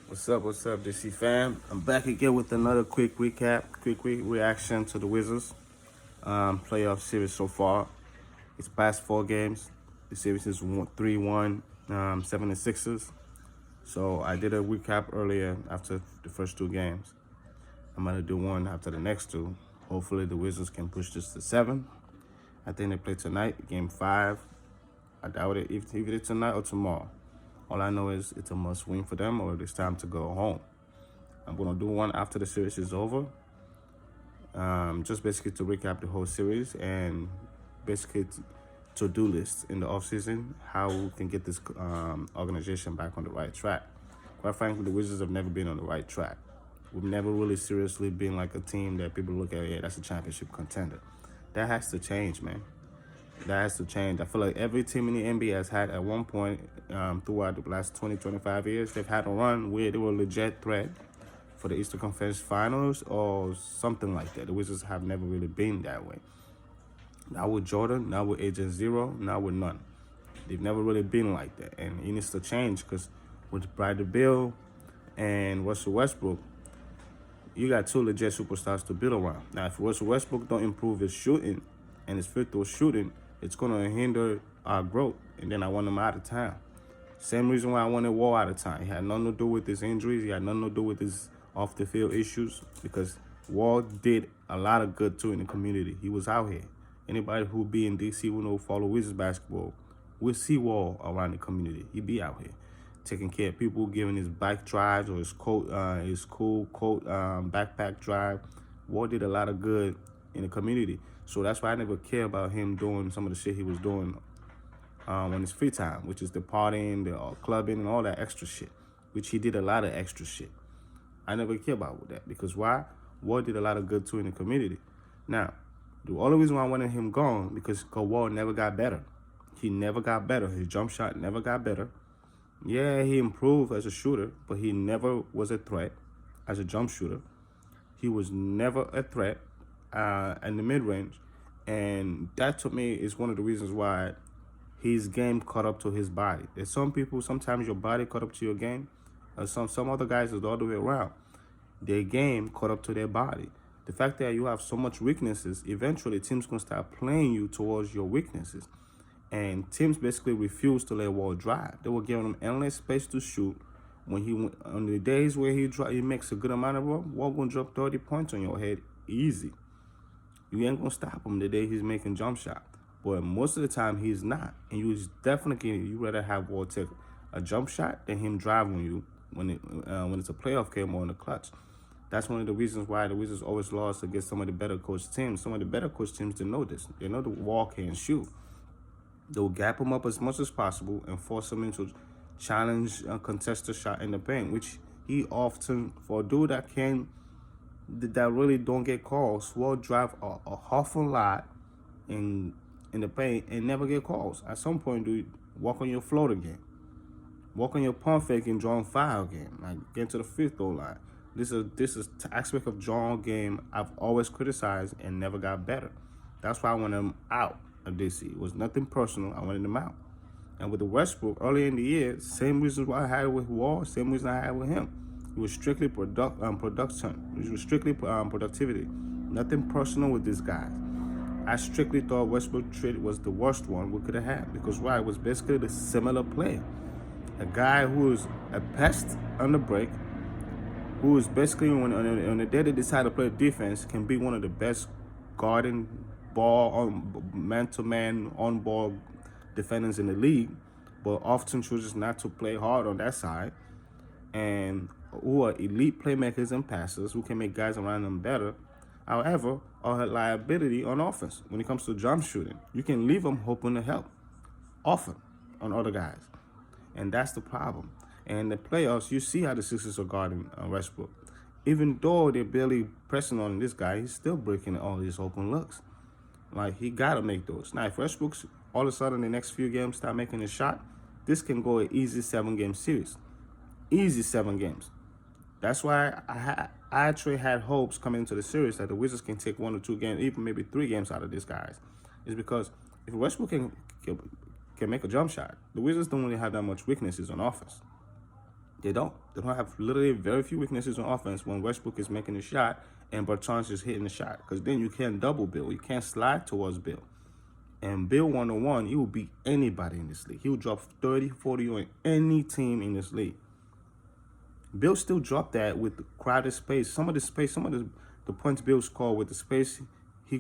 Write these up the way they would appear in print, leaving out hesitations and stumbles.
What's up, DC fam? I'm back again with another quick recap, quick reaction to the Wizards playoff series so far. It's past 4 games. The series is 3-1, 7-6. So I did a recap earlier after the first 2 games. I'm gonna do one after the next two. Hopefully the Wizards can push this to 7. I think they play tonight, game 5. I doubt it either tonight or tomorrow. All I know is it's a must win for them or it's time to go home. I'm gonna do one after the series is over. Just basically to recap the whole series and basically to-do list in the offseason, how we can get this organization back on the right track. Quite frankly, the Wizards have never been on the right track. We've never really seriously been like a team that people look at, yeah, that's a championship contender. That has to change, man. That has to change. I feel like every team in the NBA has had at one point throughout the last 20, 25 years, they've had a run where they were a legit threat for the Eastern Conference Finals or something like that. The Wizards have never really been that way. Not with Jordan, not with Agent Zero, not with none. They've never really been like that. And it needs to change because with Bradley Beal and Russell Westbrook, you got 2 legit superstars to build around. Now, if Russell Westbrook don't improve his shooting and his free throw shooting, it's going to hinder our growth. And then I want him out of town. Same reason why I wanted Wall out of town. He had nothing to do with his injuries. He had nothing to do with his off-the-field issues because Wall did a lot of good, too, in the community. He was out here. Anybody who be in D.C. who know follow Wizards basketball will see Wall around the community. He be out here taking care of people, giving his bike drives or his cool coat backpack drive. Wall did a lot of good in the community. So that's why I never care about him doing some of the shit he was doing on his free time, which is the partying, the clubbing, and all that extra shit, which he did a lot of extra shit. I never care about that because why? Ward did a lot of good too in the community. Now, the only reason why I wanted him gone because Ward never got better. He never got better. His jump shot never got better. Yeah, he improved as a shooter, but he never was a threat as a jump shooter. He was never a threat in the mid-range. And that to me is one of the reasons why his game caught up to his body. There's some people, sometimes your body caught up to your game. Some other guys is the other way around. Their game caught up to their body. The fact that you have so much weaknesses, eventually teams gonna start playing you towards your weaknesses. And teams basically refused to let Wall drive. They were giving him endless space to shoot. When he on the days where he makes a good amount of work, Wall gonna drop 30 points on your head easy. You ain't gonna stop him the day he's making jump shot. But most of the time he's not. And you rather have Wall take a jump shot than him drive on you when it's a playoff game or in the clutch. That's one of the reasons why the Wizards always lost against some of the better coached teams. Some of the better coached teams didn't know this. They know the Wall can't shoot. They'll gap him up as much as possible and force him into challenge a contested shot in the paint, which he often, for a dude that really don't get calls, will drive a awful lot in the paint and never get calls. At some point, dude, walk on your floater game. Walk on your pump fake and drawing foul game. Like, get to the free throw line. This is the aspect of drawing game I've always criticized and never got better. That's why I wanted him out of DC. It was nothing personal. I wanted him out. And with the Westbrook, early in the year, same reason why I had it with Wall, same reason I had with him. It was strictly production. It was strictly productivity. Nothing personal with this guy. I strictly thought Westbrook trade was the worst one we could have had because why? It was basically the similar player. A guy who is a pest on the break, who is basically on the day they decide to play defense, can be one of the best guarding ball on man-to-man on-ball defenders in the league, but often chooses not to play hard on that side, and who are elite playmakers and passers who can make guys around them better. However, are a liability on offense when it comes to jump shooting. You can leave them hoping to help often on other guys, and that's the problem. And in the playoffs, you see how the Sixers are guarding Westbrook. Even though they're barely pressing on this guy, he's still breaking all these open looks. Like, he got to make those. Now, if Westbrook's all of a sudden the next few games start making a shot, this can go an easy 7-game series. Easy 7 games. That's why I actually had hopes coming into the series that the Wizards can take 1 or 2 games, even maybe 3 games out of these guys. Is because if Westbrook can make a jump shot, the Wizards don't really have that much weaknesses on offense. They don't. They don't have literally very few weaknesses on offense when Westbrook is making a shot and Bertans is hitting the shot. Because then you can't double Bill. You can't slide towards Bill. And Bill one-on-one, he will beat anybody in this league. He will drop 30, 40 on any team in this league. Bill still dropped that with the crowded space. Some of the points Bill scored with the space he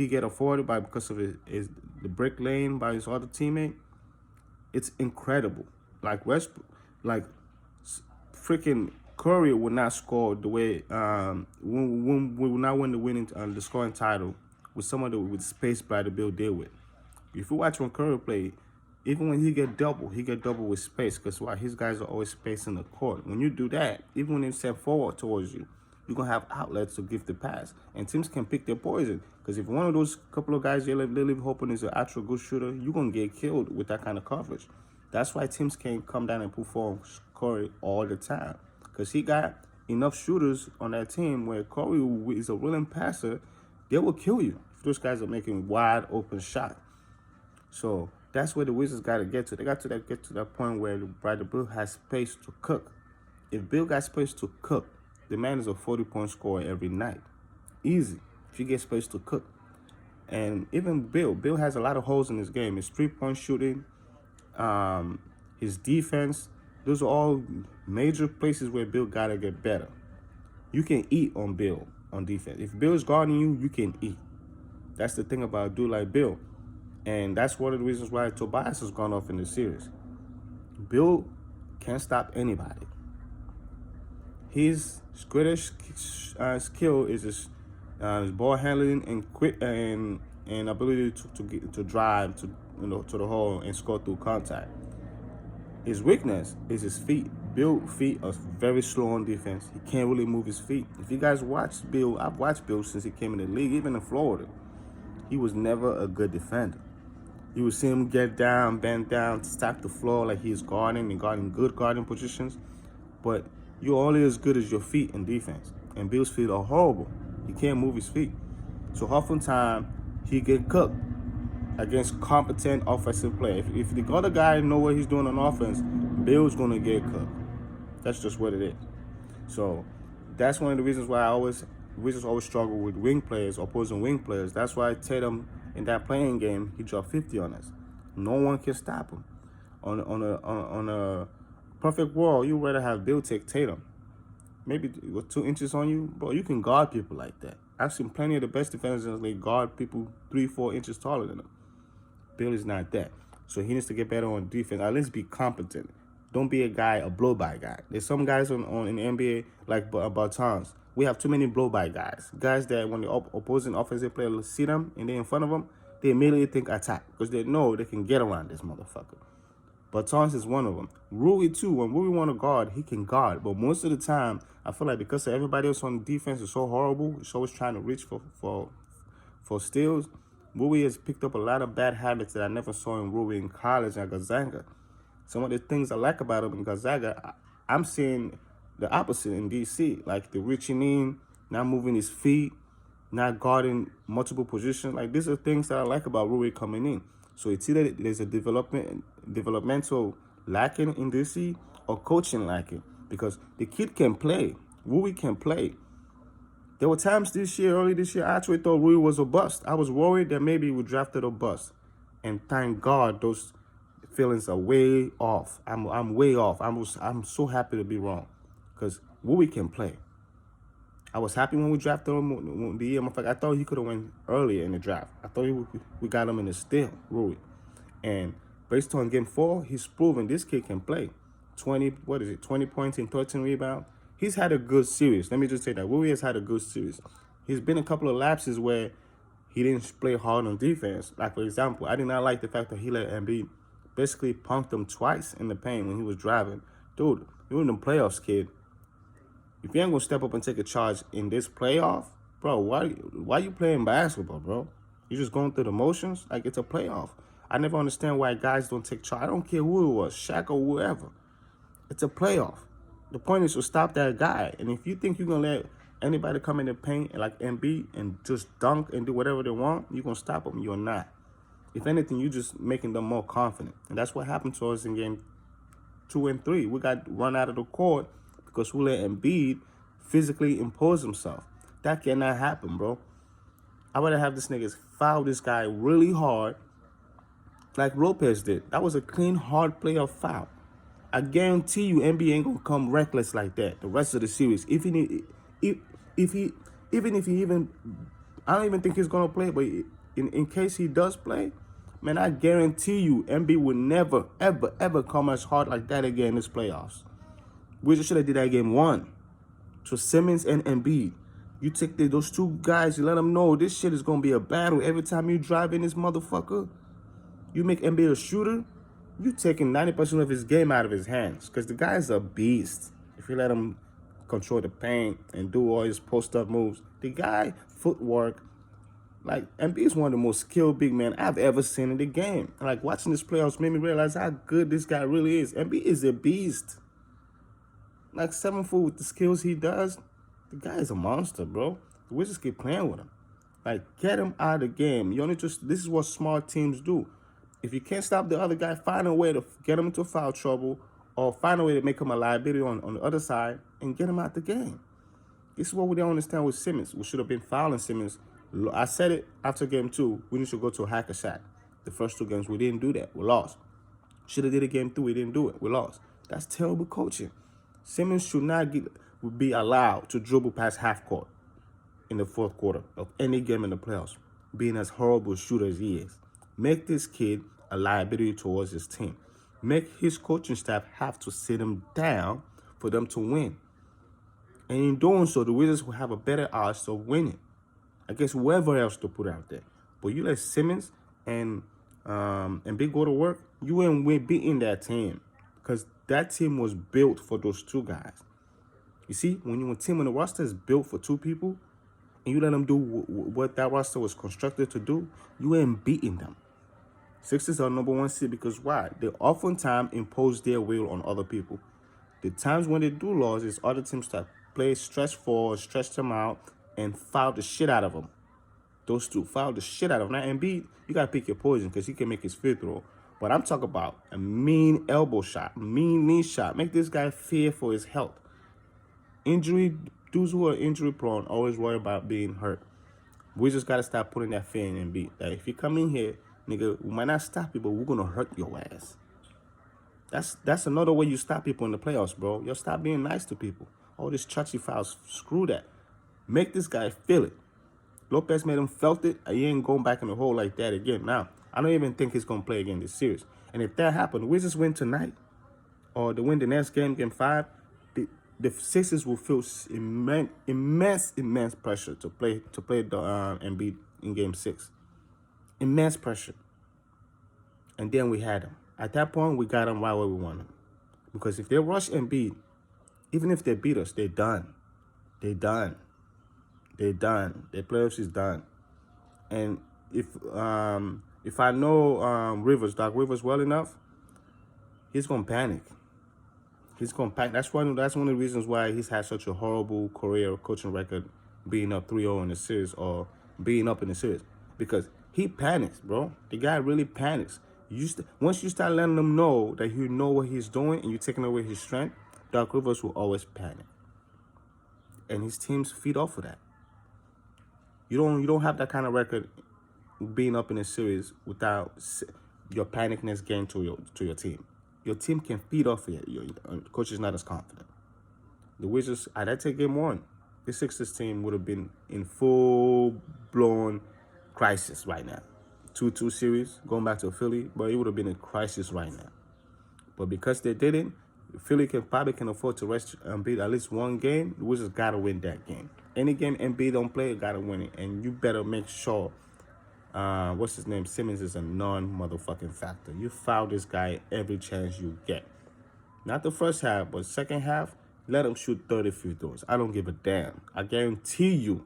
get afforded by because of his the break lane by his other teammate. It's incredible. Like Westbrook, like freaking Curry would not score the way we will not win the scoring title with with space by the Bill deal with. If you watch when Curry play, even when he get double with space, because why? His guys are always spacing the court. When you do that, even when they step forward towards you, you're going to have outlets to give the pass. And teams can pick their poison. Because if one of those couple of guys you're really hoping is an actual good shooter, you're going to get killed with that kind of coverage. That's why teams can't come down and put forward Curry all the time. Because he got enough shooters on that team where Curry is a willing passer, they will kill you if those guys are making wide open shots. So that's where the Wizards got to get to. They got to get to that point where Bradley Bill has space to cook. If Bill got space to cook, the man is a 40-point scorer every night. Easy. If you get space to cook. And even Bill has a lot of holes in his game. His three-point shooting, his defense, those are all major places where Bill got to get better. You can eat on Bill on defense. If Bill's guarding you, you can eat. That's the thing about a dude like Bill. And that's one of the reasons why Tobias has gone off in the series. Bill can't stop anybody. His greatest skill is his ball handling and quick and ability to drive to the hole and score through contact. His weakness is his feet. Bill's feet are very slow on defense. He can't really move his feet. If you guys watch Bill, I've watched Bill since he came in the league, even in Florida. He was never a good defender. You would see him get down, bend down, stack the floor like he's guarding and guarding good guarding positions. But you're only as good as your feet in defense. And Bill's feet are horrible. He can't move his feet. So oftentimes, he get cooked against competent offensive play. If the other guy know what he's doing on offense, Bill's going to get cooked. That's just what it is. So that's one of the reasons why Wizards always struggle with wing players, opposing wing players. That's why Tatum in that playing game, he dropped 50 on us. No one can stop him. On a perfect world, you'd rather have Bill take Tatum. Maybe with 2 inches on you, bro, you can guard people like that. I've seen plenty of the best defenders in the league guard people 3-4 inches taller than them. Bill is not that. So he needs to get better on defense. At least be competent. Don't be a blow-by guy. There's some guys in the NBA like Bertans. We have too many blow-by guys. Guys that when the opposing offensive player see them and they're in front of them, they immediately think attack because they know they can get around this motherfucker. Bertans is one of them. Rui, too. When Rui want to guard, he can guard. But most of the time, I feel like because everybody else on defense is so horrible, it's always trying to reach for steals, Rui has picked up a lot of bad habits that I never saw in Rui in college at Gonzaga. Some of the things I like about him in Gonzaga, I'm seeing the opposite in DC. Like the reaching in, not moving his feet, not guarding multiple positions. Like these are things that I like about Rui coming in. So it's either there's a developmental lacking in DC or coaching lacking because the kid can play. Rui can play. There were times early this year, I actually thought Rui was a bust. I was worried that maybe we drafted a bust. And thank God those feelings are way off. I'm way off. I'm so happy to be wrong because Rui can play. I was happy when we drafted him the year. I thought he could have went earlier in the draft. I thought we got him in the steal, Rui. And based on game 4, he's proven this kid can play. 20 points and 13 rebounds. He's had a good series. Let me just say that. Rui has had a good series. He's been a couple of lapses where he didn't play hard on defense. Like, for example, I did not like the fact that he let Embid basically punked him twice in the paint when he was driving. Dude, you're in the playoffs, kid. If you ain't gonna step up and take a charge in this playoff, bro, why you playing basketball, bro? You just going through the motions? Like, it's a playoff. I never understand why guys don't take charge. I don't care who it was, Shaq or whoever. It's a playoff. The point is to stop that guy. And if you think you're gonna let anybody come in the paint and like Embid and just dunk and do whatever they want, you're gonna stop them. You're not. If anything, you're just making them more confident. And that's what happened to us in game 2 and 3. We got run out of the court because we let Embiid physically impose himself. That cannot happen, bro. I rather have this niggas foul this guy really hard like Lopez did. That was a clean, hard playoff foul. I guarantee you NBA ain't gonna come reckless like that the rest of the series. If he even I don't even think he's gonna play, but in case he does play, man, I guarantee you NBA will never, ever come as hard like that again in this playoffs. We just should have did that game 1. So Simmons and Embiid. You take those two guys, you let them know this shit is gonna be a battle every time you drive in this motherfucker. You make Embiid a shooter, you taking 90% of his game out of his hands. Because the guy is a beast. If you let him control the paint and do all his post-up moves, the guy, footwork, like, Embiid is one of the most skilled big men I've ever seen in the game. And like, watching this playoffs made me realize how good this guy really is. Embiid is a beast. Like, 7 foot with the skills he does, the guy is a monster, bro. The Wizards keep playing with him. Like, get him out of the game. You only just, this is what smart teams do. If you can't stop the other guy, find a way to get him into foul trouble or find a way to make him a liability on the other side and get him out the game. This is what we don't understand with Simmons. We should have been fouling Simmons. I said it after game 2. We need to go to a hack a shot. The first 2 games, we didn't do that. We lost. Should have did it game 3. We didn't do it. We lost. That's terrible coaching. Simmons should not be allowed to dribble past half court in the 4th quarter of any game in the playoffs, being as horrible a shooter as he is. Make this kid a liability towards his team. Make his coaching staff have to sit him down for them to win. And in doing so, the Wizards will have a better odds of winning against whoever else to put out there. But you let Simmons and Big go to work, you ain't beating that team. Because that team was built for those 2 guys. You see, when a team on the roster is built for 2 people, and you let them do what that roster was constructed to do, you ain't beating them. Sixers are number 1 seed because why? They oftentimes impose their will on other people. The times when they do lose is other teams that play stretch forward, stretch them out, and foul the shit out of them. Those 2 foul the shit out of them. Now, Embiid, you got to pick your poison because he can make his free throw. But I'm talking about a mean elbow shot, mean knee shot. Make this guy fear for his health. Dudes who are injury prone always worry about being hurt. We just got to stop putting that fear in Embiid. That if you come in here, nigga, we might not stop you, but we're going to hurt your ass. That's another way you stop people in the playoffs, bro. You'll stop being nice to people. All this touchy fouls, screw that. Make this guy feel it. Lopez made him felt it. He ain't going back in the hole like that again. Now, I don't even think he's going to play again this series. And if that happened, the Wizards win tonight, or they win the next game, game 5, the Sixers will feel immense pressure to play the Embiid in game 6. Immense pressure. And then we had him. At that point, we got him right where we want him. Because if they rush Embiid, even if they beat us, they're done. They're done. They're done. Their playoffs is done. And if I know Doc Rivers well enough, he's gonna panic. He's gonna panic. That's one of the reasons why he's had such a horrible career coaching record, being up 3-0 in the series or being up in the series, because he panics, bro. The guy really panics. Once you start letting him know that you know what he's doing and you're taking away his strength, Doc Rivers will always panic, and his teams feed off of that. You don't have that kind of record being up in a series without your panicness getting to your team. Your team can feed off of it. Your coach is not as confident. The Wizards, at that take game 1, the Sixers team would have been in full-blown crisis right now. 2-2 series, going back to Philly, but it would have been a crisis right now. But because they didn't, Philly probably can afford to rest Embiid at least one game. The Wizards got to win that game. Any game Embiid don't play, got to win it. And you better make sure, Simmons is a non-motherfucking factor. You foul this guy every chance you get. Not the first half, but second half, let him shoot 30 free throws. I don't give a damn. I guarantee you,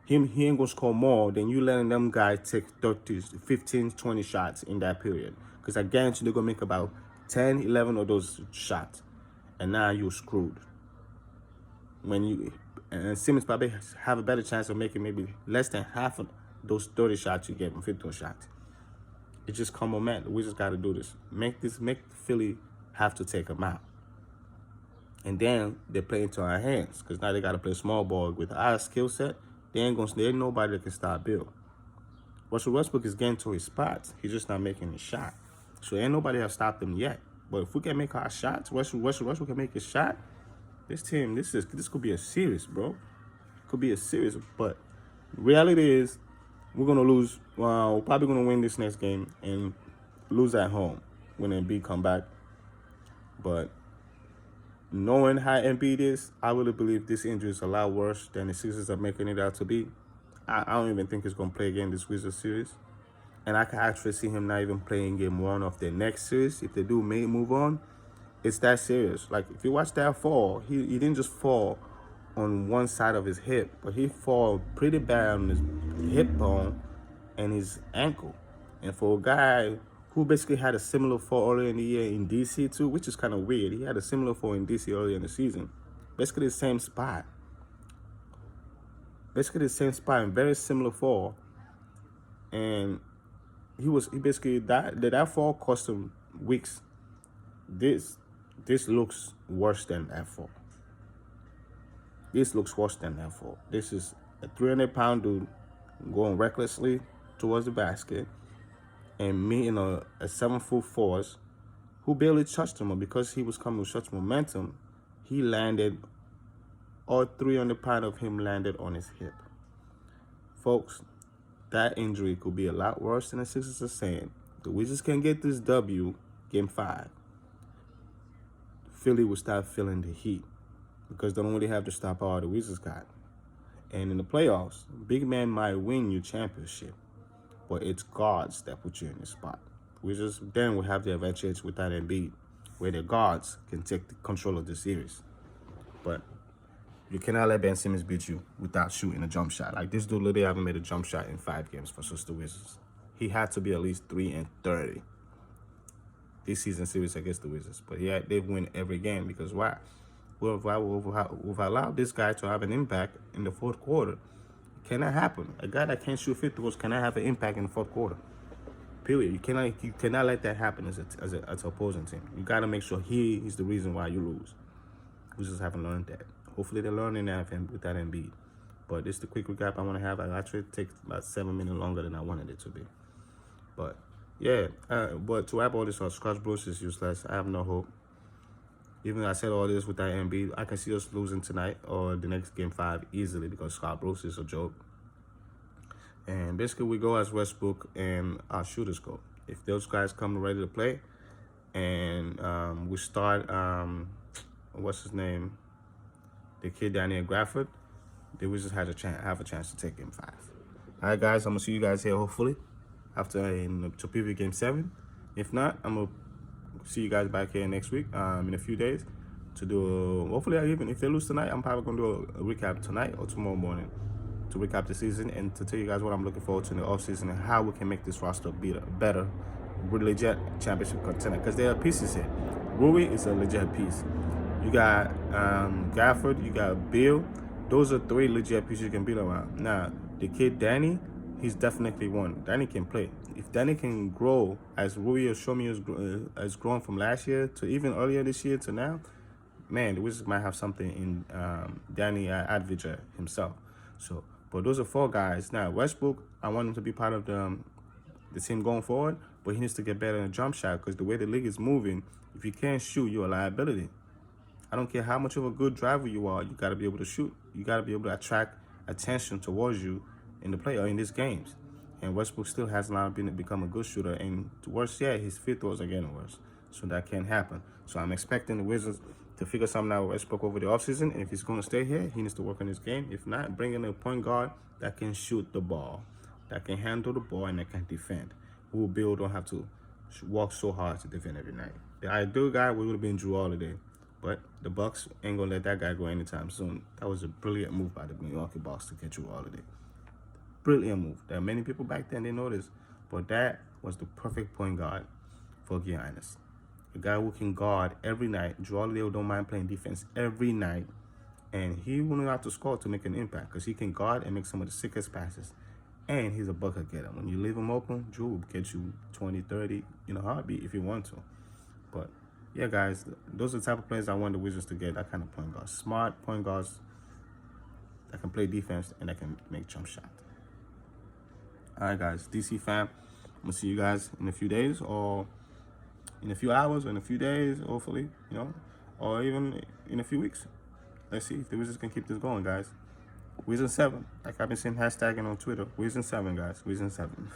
he ain't going to score more than you letting them guys take 30, 15, 20 shots in that period. Because I guarantee they're going to make about 10, 11 of those shots. And now you're screwed. And Simmons probably have a better chance of making maybe less than half of those 30 shots you get from 15 shots. It just come on, man. We just got to do this. Make Philly have to take him out. And then they play into our hands because now they got to play small ball with our skill set. There ain't nobody that can stop Bill. Russell Westbrook is getting to his spots. He's just not making his shot. So ain't nobody has stopped him yet. But if we can make our shots, Russell Westbrook can make his shot. This team, this could be a series, bro. Could be a series. But reality is, we're gonna lose. We're probably gonna win this next game and lose at home when Embiid come back. But knowing how Embiid is, I really believe this injury is a lot worse than the Sixers are making it out to be. I don't even think he's gonna play again this Wizards series. And I can actually see him not even playing game one of the next series. If they do move on, it's that serious. Like, if you watch that fall, he didn't just fall on one side of his hip, but he fall pretty bad on his hip bone and his ankle. And for a guy who basically had a similar fall earlier in the year in DC too, which is kind of weird. He had a similar fall in DC earlier in the season. Basically the same spot. And very similar fall. And he basically that fall cost him weeks. This looks worse than that fall. This looks worse than that fall. This is a 300-pound dude going recklessly towards the basket and meeting a 7-foot force who barely touched him, because he was coming with such momentum, he landed, all 300 pounds of him landed on his hip. Folks, that injury could be a lot worse than the Sixers are saying. The Wizards can get this W, game 5. Philly will start feeling the heat because they don't really have the star power the Wizards got. And in the playoffs, big man might win your championship, but it's guards that put you in this spot. Wizards then will have the advantage without Embiid, where the guards can take the control of the series. But you cannot let Ben Simmons beat you without shooting a jump shot. Like, this dude literally haven't made a jump shot in 5 games for the Wizards. He had to be at least 3-30 this season series against the Wizards. But yeah, they've won every game because why? We've allowed this guy to have an impact in the fourth quarter. It cannot happen. A guy that can't shoot free throws cannot have an impact in the fourth quarter. Period. You cannot let that happen as an opposing team. You got to make sure he is the reason why you lose. We just haven't learned that. Hopefully they're learning that with that Embiid. But this is the quick recap I want to have. I actually take about 7 minutes longer than I wanted it to be. But yeah, but to wrap all this up, Scotch Bruce is useless. I have no hope. Even though I said all this without Embiid, I can see us losing tonight or the next game 5 easily because Scott Bruce is a joke. And basically we go as Westbrook and our shooters go. If those guys come ready to play, and we start, what's his name? The kid Daniel Grafford, they will just have a chance to take game 5. All right, guys, I'm going to see you guys here hopefully after to preview game 7. If not, I'm going to see you guys back here next week in a few days to do, hopefully, even if they lose tonight, I'm probably going to do a recap tonight or tomorrow morning to recap the season and to tell you guys what I'm looking forward to in the offseason and how we can make this roster better, legit championship contender, because there are pieces here. Rui is a legit piece. You got Gafford, you got Bill. Those are 3 legit pieces you can build around. Now, the kid Danny, he's definitely one. Danny can play. If Danny can grow as Rui or Shomi has grown from last year to even earlier this year to now, man, the Wizards might have something in Danny Advidja himself. So, but those are 4 guys. Now, Westbrook, I want him to be part of the team going forward, but he needs to get better in a jump shot because the way the league is moving, if you can't shoot, you're a liability. I don't care how much of a good driver you are, you got to be able to shoot. You got to be able to attract attention towards you in the play or in these games. And Westbrook still has not become a good shooter. And worse yet, his free throws are getting worse. So that can't happen. So I'm expecting the Wizards to figure something out with Westbrook over the offseason. And if he's going to stay here, he needs to work on his game. If not, bring in a point guard that can shoot the ball, that can handle the ball, and that can defend. Who Bill don't have to work so hard to defend every night. The ideal guy would have been Drew Holiday. But the Bucks ain't going to let that guy go anytime soon. That was a brilliant move by the Milwaukee Bucks to get Drew Holiday. Brilliant move. There are many people back then, they know this. But that was the perfect point guard for Giannis. A guy who can guard every night. Drew Holiday don't mind playing defense every night. And he won't have to score to make an impact because he can guard and make some of the sickest passes. And he's a bucket getter. When you leave him open, Drew will get you 20, 30 in a heartbeat if you want to. But yeah, guys, those are the type of players I want the Wizards to get. That kind of point guard, smart point guards that can play defense and that can make jump shots. All right, guys, DC fam, I'm gonna see you guys in a few days, or in a few hours, or in a few days, hopefully, or even in a few weeks. Let's see if the Wizards can keep this going, guys. Wizards 7, like I've been saying, hashtagging on Twitter. Wizards 7, guys. Wizards 7.